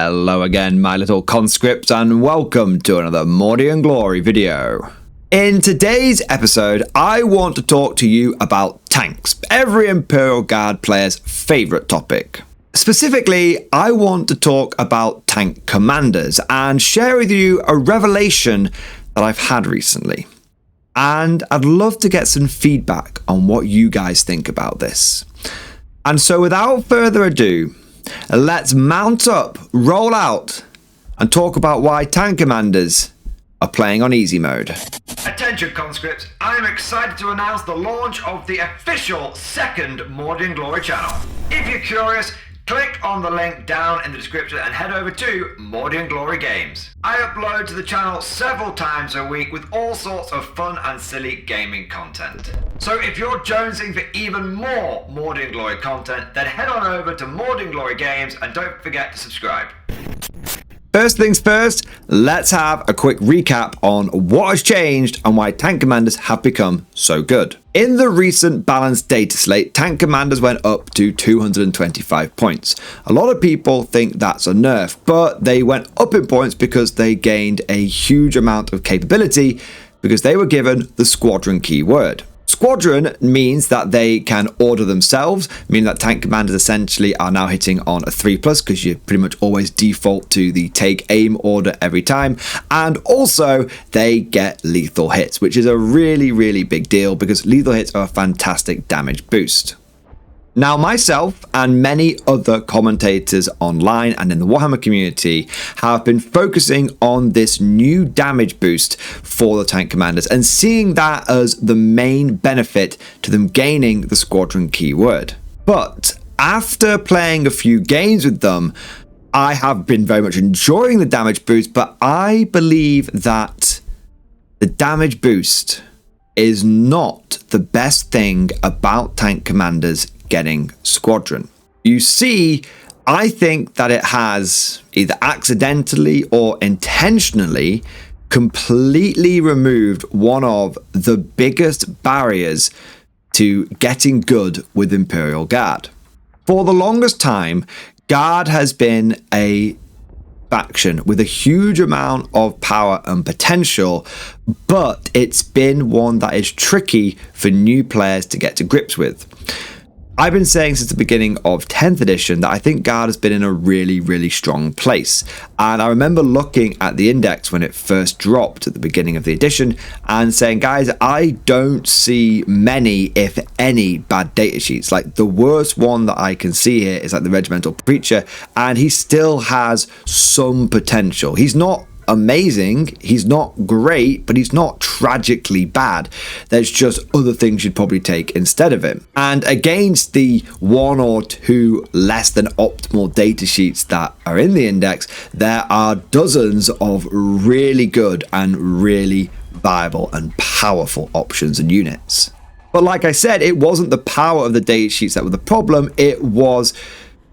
Hello again, my little conscripts, and welcome to another Mordian Glory video. In today's episode, I want to talk to you about tanks, every Imperial Guard player's favourite topic. Specifically, I want to talk about tank commanders and share with you a revelation that I've had recently. And I'd love to get some feedback on what you guys think about this. And so without further ado, let's mount up, roll out, and talk about why tank commanders are playing on easy mode. Attention conscripts, I am excited to announce the launch of the official second Mordian Glory channel. If you're curious, click on the link down in the description and head over to Mordian Glory Games. I upload to the channel several times a week with all sorts of fun and silly gaming content. So if you're jonesing for even more Mordian Glory content, then head on over to Mordian Glory Games and don't forget to subscribe. First things first, let's have a quick recap on what has changed and why tank commanders have become so good. In the recent balanced data slate, tank commanders went up to 225 points. A lot of people think that's a nerf, but they went up in points because they gained a huge amount of capability because they were given the squadron keyword. Squadron means that they can order themselves, meaning that tank commanders essentially are now hitting on a 3+ because you pretty much always default to the take aim order every time. And also they get lethal hits, which is a really big deal because lethal hits are a fantastic damage boost. Now, myself and many other commentators online and in the Warhammer community have been focusing on this new damage boost for the tank commanders and seeing that as the main benefit to them gaining the squadron keyword. But after playing a few games with them, I have been very much enjoying the damage boost, but I believe that the damage boost is not the best thing about tank commanders getting squadron. You see, I think that it has either accidentally or intentionally completely removed one of the biggest barriers to getting good with Imperial Guard. For the longest time, Guard has been a faction with a huge amount of power and potential, but it's been one that is tricky for new players to get to grips with. I've been saying since the beginning of 10th edition that I think Guard has been in a really strong place. And I remember looking at the index when it first dropped at the beginning of the edition and saying, guys, I don't see many, if any, bad data sheets. Like the worst one that I can see here is like the Regimental Preacher, and he still has some potential. He's not amazing, he's not great, but he's not tragically bad. There's just other things you'd probably take instead of him. And against the one or two less than optimal data sheets that are in the index, there are dozens of really good and really viable and powerful options and units. But like I said, it wasn't the power of the data sheets that were the problem, it was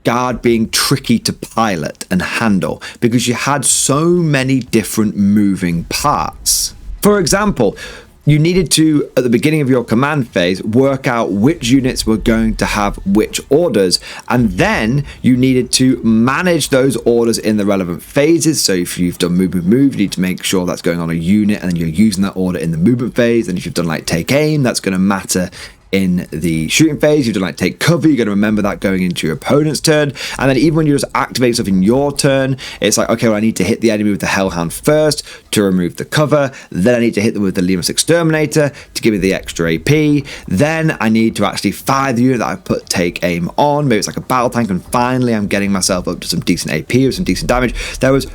Guard being tricky to pilot and handle because you had so many different moving parts. For example, you needed to, at the beginning of your command phase, work out which units were going to have which orders, and then you needed to manage those orders in the relevant phases. So if you've done move, you need to make sure that's going on a unit and then you're using that order in the movement phase. And if you've done like take aim, that's going to matter in the shooting phase. You've done like take cover, you're going to remember that going into your opponent's turn. And then even when you're just activating stuff in your turn, it's like, okay, well, I need to hit the enemy with the Hellhound first to remove the cover. Then I need to hit them with the Lemus Exterminator to give me the extra AP. Then I need to actually fire the unit that I put take aim on. Maybe it's like a battle tank. And finally, I'm getting myself up to some decent AP or some decent damage. There was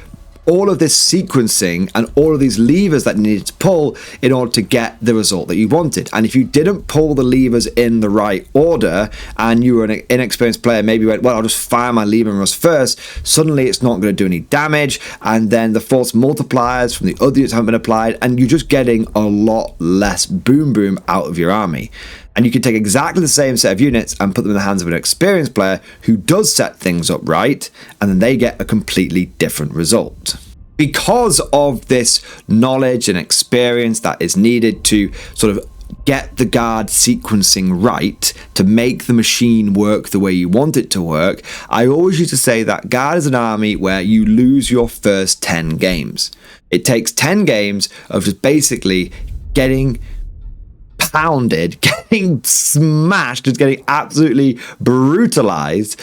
all of this sequencing and all of these levers that you needed to pull in order to get the result that you wanted. And if you didn't pull the levers in the right order and you were an inexperienced player, maybe you went, well, I'll just fire my lever and rush first, suddenly it's not going to do any damage, and then the force multipliers from the other units haven't been applied, and you're just getting a lot less boom out of your army. And you can take exactly the same set of units and put them in the hands of an experienced player who does set things up right, and then they get a completely different result. Because of this knowledge and experience that is needed to sort of get the guard sequencing right to make the machine work the way you want it to work, I always used to say that guard is an army where you lose your first 10 games. It takes 10 games of just basically getting pounded, getting smashed, just getting absolutely brutalized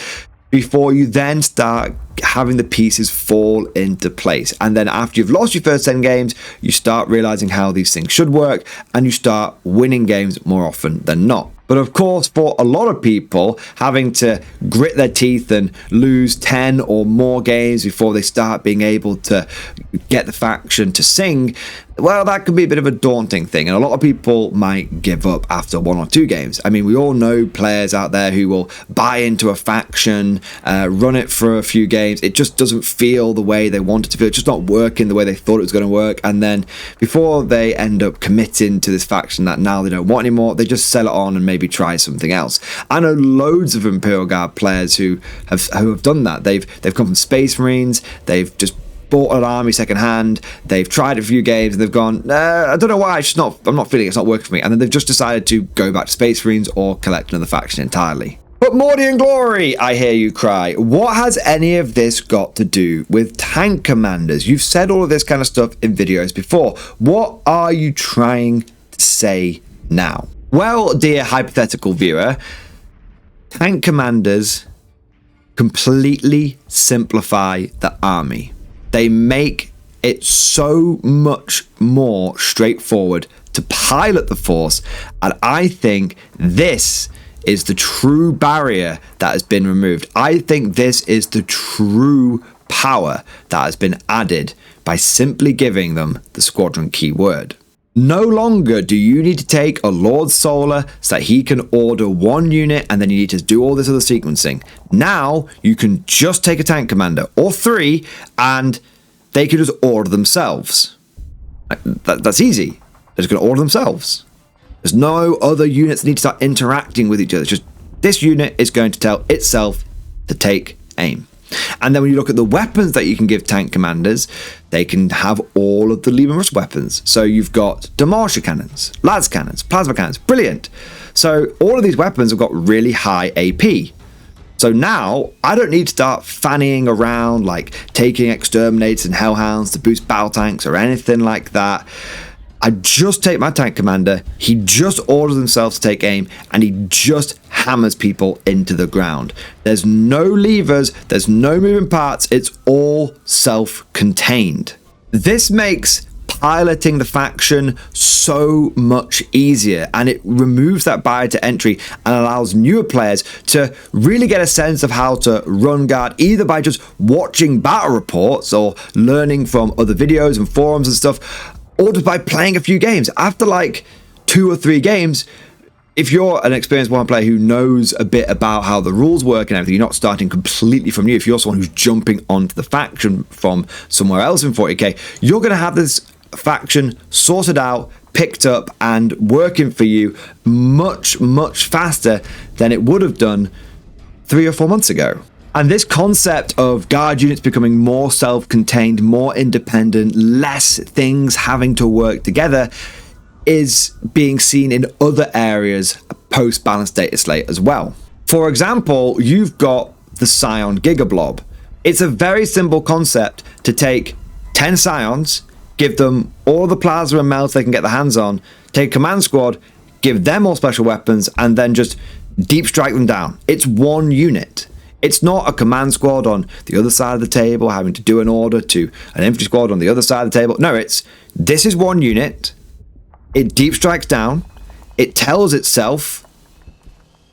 before you then start having the pieces fall into place. And then after you've lost your first 10 games, you start realizing how these things should work, and you start winning games more often than not. But of course, for a lot of people, having to grit their teeth and lose 10 or more games before they start being able to get the faction to sing, well, that could be a bit of a daunting thing. And a lot of people might give up after 1 or 2 games. I mean, we all know players out there who will buy into a faction, run it for a few games. It just doesn't feel the way they want it to feel. It's just not working the way they thought it was going to work. And then before they end up committing to this faction that now they don't want anymore, they just sell it on and maybe try something else. I know loads of Imperial Guard players who have done that. They've come from Space Marines. They've just bought an army secondhand. They've tried a few games and they've gone, I don't know why. I'm not feeling it's not working for me. And then they've just decided to go back to Space Marines or collect another faction entirely. But Mordian Glory, I hear you cry. What has any of this got to do with tank commanders? You've said all of this kind of stuff in videos before. What are you trying to say now? Well, dear hypothetical viewer, tank commanders completely simplify the army. They make it so much more straightforward to pilot the force, and I think this is the true barrier that has been removed. I think this is the true power that has been added by simply giving them the squadron keyword. No longer do you need to take a Lord Solar so that he can order 1 unit and then you need to do all this other sequencing. Now you can just take a tank commander or 3 and they can just order themselves. That's easy. They're just going to order themselves. There's no other units that need to start interacting with each other. It's just this unit is going to tell itself to take aim. And then when you look at the weapons that you can give tank commanders, they can have all of the Lieben Rust weapons. So you've got Demolisher cannons, Las cannons, plasma cannons, brilliant. So all of these weapons have got really high AP. So now I don't need to start fannying around like taking exterminators and hellhounds to boost battle tanks or anything like that. I just take my tank commander, he just orders himself to take aim, and he just hammers people into the ground. There's no levers, there's no moving parts, it's all self-contained. This makes piloting the faction so much easier, and it removes that barrier to entry and allows newer players to really get a sense of how to run guard, either by just watching battle reports or learning from other videos and forums and stuff, or just by playing a few games. After like 2 or 3 games, if you're an experienced Warhammer player who knows a bit about how the rules work and everything, you're not starting completely from new. If you're someone who's jumping onto the faction from somewhere else in 40k, you're going to have this faction sorted out, picked up, and working for you much, much faster than it would have done 3 or 4 months ago. And this concept of guard units becoming more self-contained, more independent, less things having to work together is being seen in other areas post-balanced data slate as well. For example, you've got the Scion Gigablob. It's a very simple concept to take 10 Scions, give them all the plasma and melts they can get their hands on, take a command squad, give them all special weapons, and then just deep strike them down. It's 1 unit. It's not a command squad on the other side of the table having to do an order to an infantry squad on the other side of the table. No, this is 1 unit. It deep strikes down. It tells itself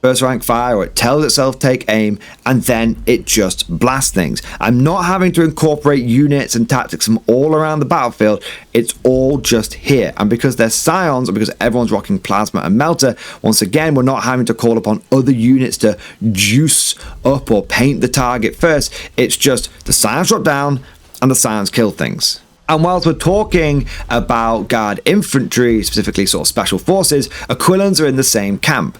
first rank fire, or it tells itself take aim, and then it just blasts things. I'm not having to incorporate units and tactics from all around the battlefield. It's all just here. And because they're Scions, and because everyone's rocking plasma and melter, once again, we're not having to call upon other units to juice up or paint the target first. It's just the Scions drop down and the Scions kill things. And whilst we're talking about guard infantry, specifically sort of special forces, Aquilans are in the same camp.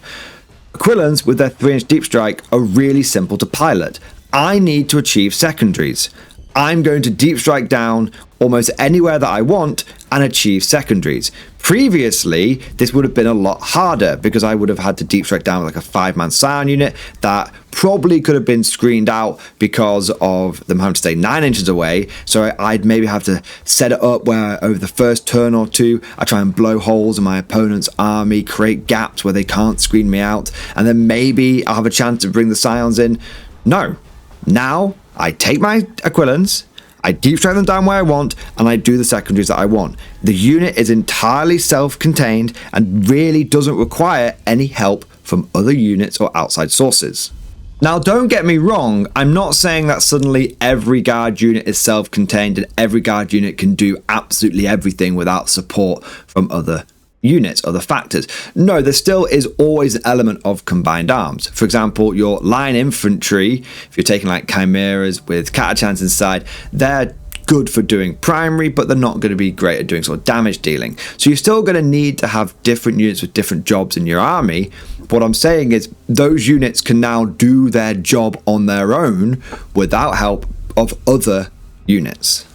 Aquilans, with their 3-inch deep strike, are really simple to pilot. I need to achieve secondaries. I'm going to deep strike down almost anywhere that I want and achieve secondaries. Previously, this would have been a lot harder because I would have had to deep strike down with like a 5-man Scion unit that probably could have been screened out because of them having to stay 9 inches away. So I'd maybe have to set it up where over the first turn or two, I try and blow holes in my opponent's army, create gaps where they can't screen me out, and then maybe I'll have a chance to bring the Scions in. No. Now, I take my Aquilans, I deep strike them down where I want, and I do the secondaries that I want. The unit is entirely self-contained and really doesn't require any help from other units or outside sources. Now, don't get me wrong, I'm not saying that suddenly every guard unit is self-contained and every guard unit can do absolutely everything without support from other units, other factors. No, there still is always an element of combined arms. For example, your line infantry, if you're taking like chimeras with catachans inside, they're good for doing primary, but they're not going to be great at doing sort of damage dealing. So you're still going to need to have different units with different jobs in your army. What I'm saying is those units can now do their job on their own without help of other units.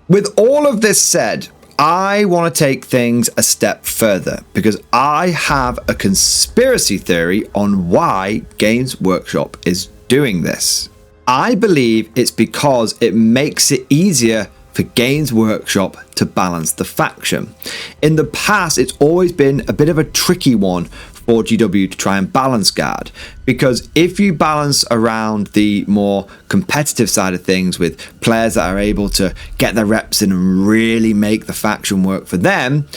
With all of this said, I want to take things a step further because I have a conspiracy theory on why Games Workshop is doing this. I believe it's because it makes it easier for Games Workshop to balance the faction. In the past, it's always been a bit of a tricky one for GW to try and balance guard, because if you balance around the more competitive side of things with players that are able to get their reps in and really make the faction work for them,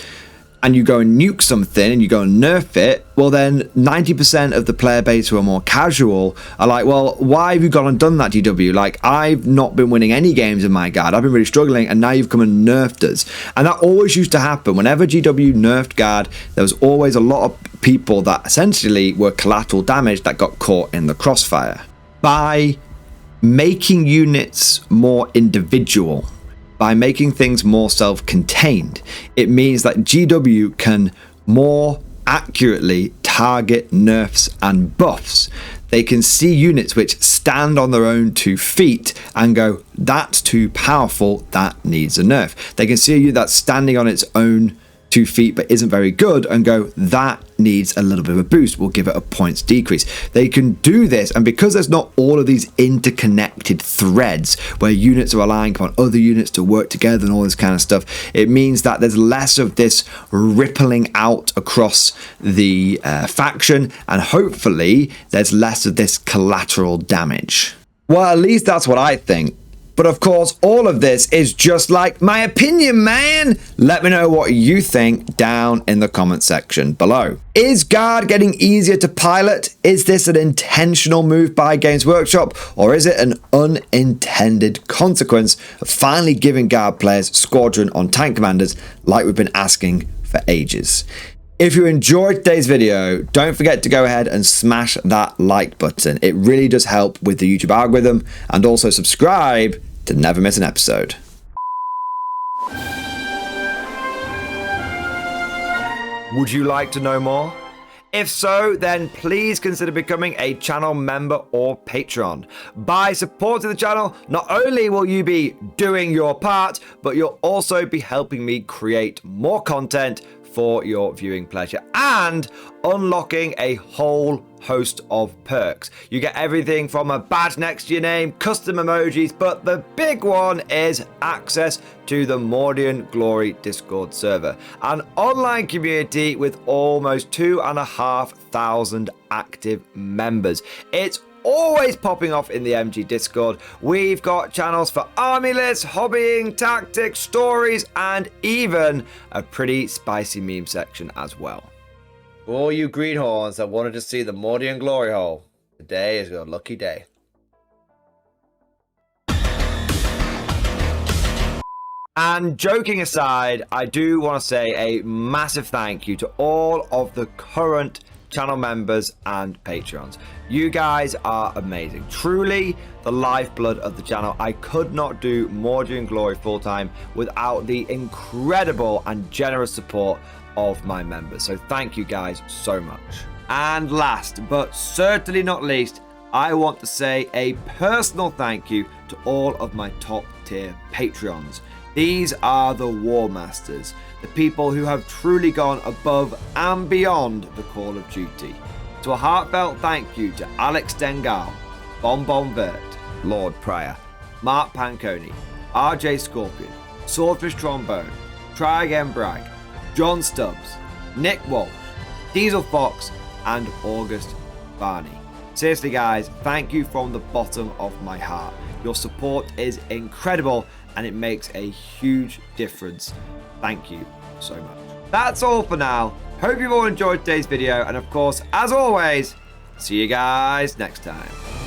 and you go and nuke something and you go and nerf it, well then 90% of the player base who are more casual are like, well, why have you gone and done that, GW? Like, I've not been winning any games in my guard, I've been really struggling, and now you've come and nerfed us. And that always used to happen. Whenever GW nerfed guard, there was always a lot of people that essentially were collateral damage that got caught in the crossfire. By making units more individual, by making things more self-contained, it means that GW can more accurately target nerfs and buffs. They can see units which stand on their own 2 feet and go, that's too powerful, that needs a nerf. They can see a unit that's standing on its own 2 feet but isn't very good and go, that needs a little bit of a boost, we'll give it a points decrease. They can do this, and because there's not all of these interconnected threads where units are relying upon other units to work together and all this kind of stuff, it means that there's less of this rippling out across the faction, and hopefully there's less of this collateral damage. Well, at least that's what I think. But of course, all of this is just like my opinion, man. Let me know what you think down in the comment section below. Is guard getting easier to pilot? Is this an intentional move by Games Workshop, or is it an unintended consequence of finally giving guard players squadron on tank commanders like we've been asking for ages? If you enjoyed today's video, don't forget to go ahead and smash that like button. It really does help with the YouTube algorithm, and also subscribe to never miss an episode. Would you like to know more? If so, then please consider becoming a channel member or patron. By supporting the channel, not only will you be doing your part, but you'll also be helping me create more content for your viewing pleasure and unlocking a whole host of perks. You get everything from a badge next to your name, custom emojis, but the big one is access to the Mordian Glory Discord server, an online community with almost 2,500 active members. It's always popping off in the MG Discord. We've got channels for army lists, hobbying, tactics, stories, and even a pretty spicy meme section as well. For all you greenhorns that wanted to see the Mordian glory hole, today is your lucky day. And joking aside, I do want to say a massive thank you to all of the current channel members and patrons. You guys are amazing, truly the lifeblood of the channel. I could not do Mordian Glory full-time without the incredible and generous support of my members, so thank you guys so much. And last but certainly not least, I want to say a personal thank you to all of my top tier Patreons. These are the War Masters, the people who have truly gone above and beyond the call of duty. So a heartfelt thank you to Alex Dengal, Bon Vert, Lord Pryor, Mark Panconi, RJ Scorpion, Swordfish Trombone, Try Again Bragg, John Stubbs, Nick Walsh, Diesel Fox, and August Barney. Seriously guys, thank you from the bottom of my heart. Your support is incredible and it makes a huge difference. Thank you so much. That's all for now. Hope you've all enjoyed today's video, and of course, as always, see you guys next time.